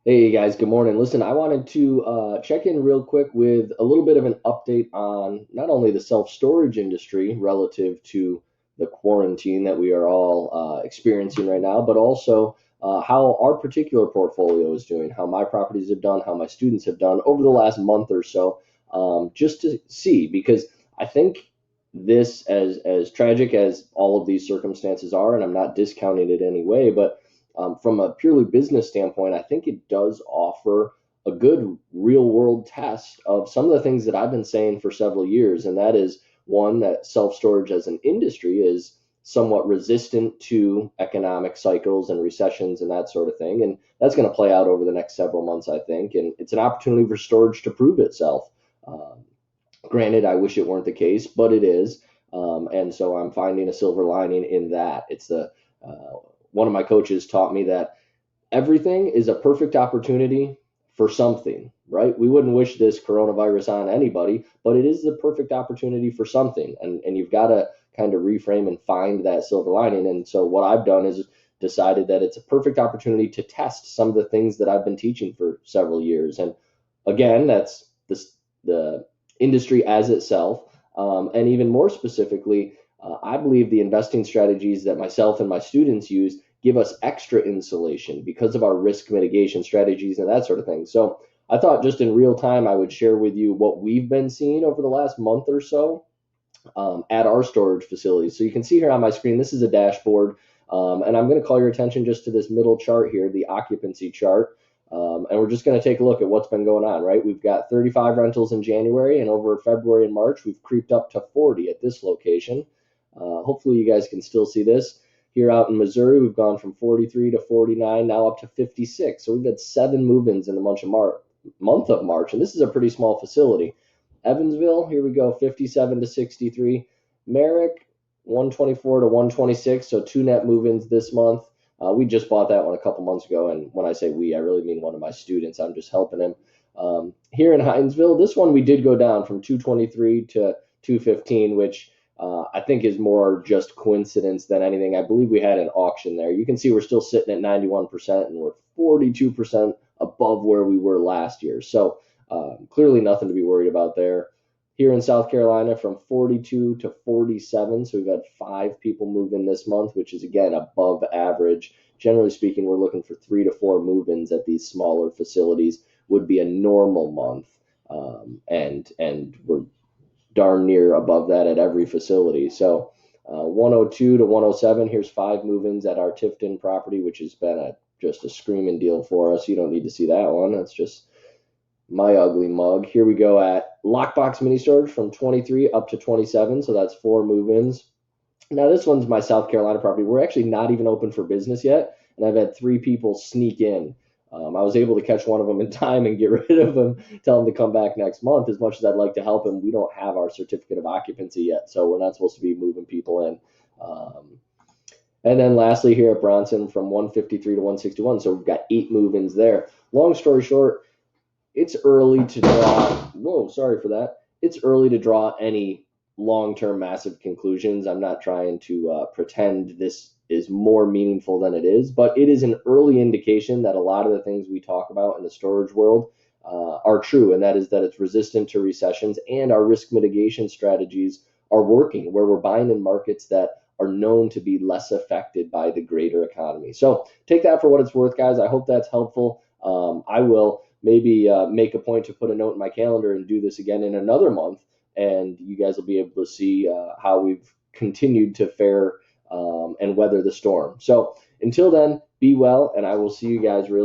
Hey guys, good morning. Listen, I wanted to check in real quick with a little bit of an update on not only the self-storage industry relative to the quarantine that we are all experiencing right now, but also how our particular portfolio is doing, how my properties have done, how my students have done over the last month or so, just to see, because I think this, as tragic as all of these circumstances are, and I'm not discounting it in any way, but from a purely business standpoint, I think it does offer a good real world test of some of the things that I've been saying for several years. And that is one, that self storage as an industry is somewhat resistant to economic cycles and recessions and that sort of thing. And that's going to play out over the next several months, I think. And it's an opportunity for storage to prove itself. Um, Granted, I wish it weren't the case, but it is. And so I'm finding a silver lining in that. It's the one of my coaches taught me that everything is a perfect opportunity for something, right? We wouldn't wish this coronavirus on anybody, but it is the perfect opportunity for something. And you've got to kind of reframe and find that silver lining. And so what I've done is decided that it's a perfect opportunity to test some of the things that I've been teaching for several years. And again, that's the industry as itself. And even more specifically, I believe the investing strategies that myself and my students use give us extra insulation because of our risk mitigation strategies and that sort of thing. So I thought just in real time, I would share with you what we've been seeing over the last month or so at our storage facilities. So you can see here on my screen, this is a dashboard. And I'm going to call your attention just to this middle chart here, the occupancy chart. And we're just going to take a look at what's been going on, right? We've got 35 rentals in January, and over February and March, we've creeped up to 40 at this location. Hopefully, you guys can still see this. Here out in Missouri, we've gone from 43 to 49, now up to 56. So we've had 7 move-ins in the month of March, and this is a pretty small facility. Evansville, here we go, 57 to 63. Merrick, 124 to 126, so 2 net move-ins this month. We just bought that one a couple months ago, and when I say we, I really mean one of my students. I'm just helping him. Here in Hinesville, this one we did go down from 223 to 215, which I think is more just coincidence than anything. I believe we had an auction there. You can see we're still sitting at 91%, and we're 42% above where we were last year. So clearly nothing to be worried about there. Here in South Carolina, from 42 to 47. So we've had 5 people move in this month, which is, again, above average. Generally speaking, we're looking for 3 to 4 move-ins at these smaller facilities would be a normal month. And we're darn near above that at every facility. So 102 to 107, here's 5 move-ins at our Tifton property, which has been just a screaming deal for us. You don't need to see that one. That's just my ugly mug. Here we go at Lockbox Mini Storage from 23 up to 27, so that's 4 move-ins. Now this one's my South Carolina property. We're actually not even open for business yet, and I've had 3 people sneak in. I was able to catch one of them in time and get rid of him, tell him to come back next month. As much as I'd like to help him, we don't have our certificate of occupancy yet, so we're not supposed to be moving people in. And then lastly here at Bronson from 153 to 161, so we've got 8 move-ins there. Long story short, it's early to draw. Whoa, sorry for that. It's early to draw any long-term massive conclusions. I'm not trying to pretend this is more meaningful than it is, but it is an early indication that a lot of the things we talk about in the storage world are true, and that is that it's resistant to recessions, and our risk mitigation strategies are working, where we're buying in markets that are known to be less affected by the greater economy. So take that for what it's worth, guys. I hope that's helpful. I will maybe make a point to put a note in my calendar and do this again in another month, and you guys will be able to see how we've continued to fare and weather the storm. So until then, be well, and I will see you guys real soon.